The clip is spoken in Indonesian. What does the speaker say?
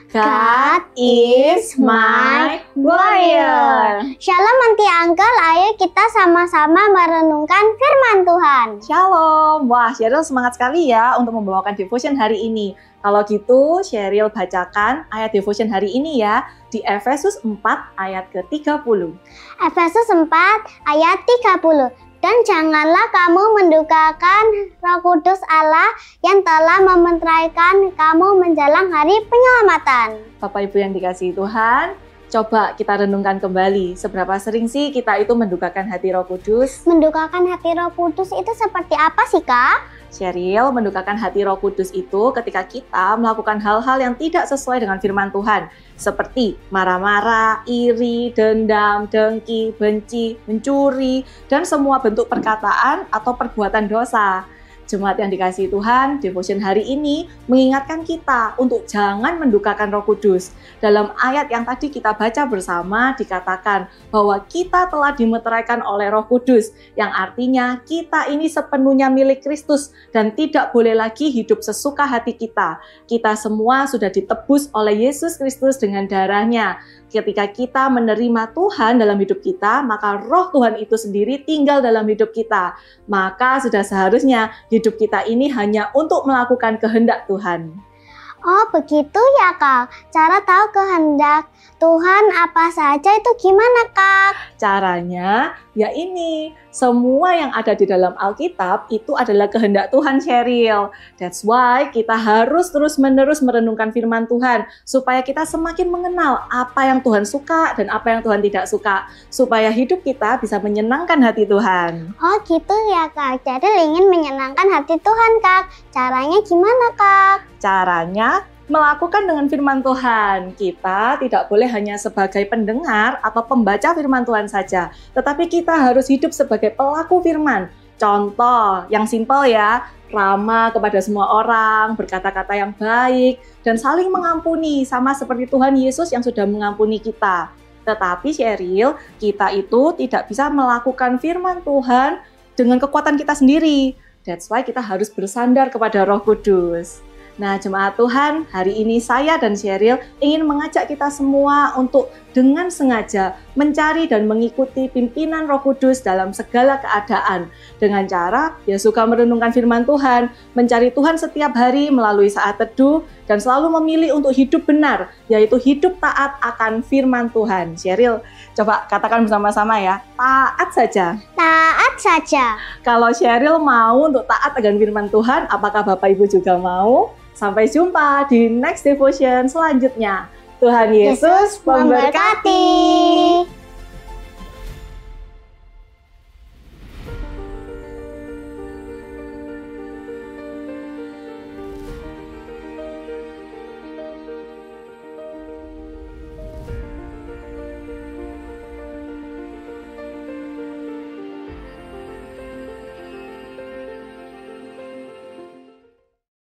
God is my warrior. Shalom Auntie Uncle, ayo kita sama-sama merenungkan firman Tuhan. Shalom, wah Sheryl semangat sekali ya untuk membawakan devotion hari ini. Kalau gitu Sheryl bacakan ayat devotion hari ini ya di Efesus 4 ayat ke-30. Efesus 4 ayat 30. Dan janganlah kamu mendukakan Roh Kudus Allah yang telah mementeraikan kamu menjelang hari penyelamatan. Bapak Ibu yang dikasihi Tuhan, coba kita renungkan kembali. Seberapa sering sih kita itu mendukakan hati Roh Kudus? Mendukakan hati Roh Kudus itu seperti apa sih, Kak? Sheryl, mendukakan hati Roh Kudus itu ketika kita melakukan hal-hal yang tidak sesuai dengan firman Tuhan. Seperti marah-marah, iri, dendam, dengki, benci, mencuri, dan semua bentuk perkataan atau perbuatan dosa. Jemaat yang dikasihi Tuhan, devotion hari ini mengingatkan kita untuk jangan mendukakan Roh Kudus. Dalam ayat yang tadi kita baca bersama dikatakan bahwa kita telah dimeteraikan oleh Roh Kudus, yang artinya kita ini sepenuhnya milik Kristus dan tidak boleh lagi hidup sesuka hati kita. Kita semua sudah ditebus oleh Yesus Kristus dengan darahnya. Ketika kita menerima Tuhan dalam hidup kita, maka Roh Tuhan itu sendiri tinggal dalam hidup kita. Maka sudah seharusnya hidup kita ini hanya untuk melakukan kehendak Tuhan. Oh begitu ya Kak, cara tahu kehendak Tuhan apa saja itu gimana Kak? Caranya ya ini, semua yang ada di dalam Alkitab itu adalah kehendak Tuhan Sheryl. That's why kita harus terus-menerus merenungkan firman Tuhan supaya kita semakin mengenal apa yang Tuhan suka dan apa yang Tuhan tidak suka, supaya hidup kita bisa menyenangkan hati Tuhan. Oh gitu ya Kak, jadi ingin menyenangkan hati Tuhan Kak. Caranya gimana Kak? Caranya melakukan dengan firman Tuhan. Kita tidak boleh hanya sebagai pendengar atau pembaca firman Tuhan saja, tetapi kita harus hidup sebagai pelaku firman. Contoh yang simpel ya, ramah kepada semua orang, berkata-kata yang baik, dan saling mengampuni sama seperti Tuhan Yesus yang sudah mengampuni kita. Tetapi Sheryl, kita itu tidak bisa melakukan firman Tuhan dengan kekuatan kita sendiri. That's why kita harus bersandar kepada Roh Kudus. Nah, jemaat Tuhan, hari ini saya dan Sheryl ingin mengajak kita semua untuk dengan sengaja mencari dan mengikuti pimpinan Roh Kudus dalam segala keadaan. Dengan cara ya suka merenungkan firman Tuhan, mencari Tuhan setiap hari melalui saat teduh, dan selalu memilih untuk hidup benar, yaitu hidup taat akan firman Tuhan. Sheryl, coba katakan bersama-sama ya, taat saja. Taat saja. Kalau Sheryl mau untuk taat akan firman Tuhan, apakah Bapak Ibu juga mau? Sampai jumpa di next devotion selanjutnya. Tuhan Yesus memberkati.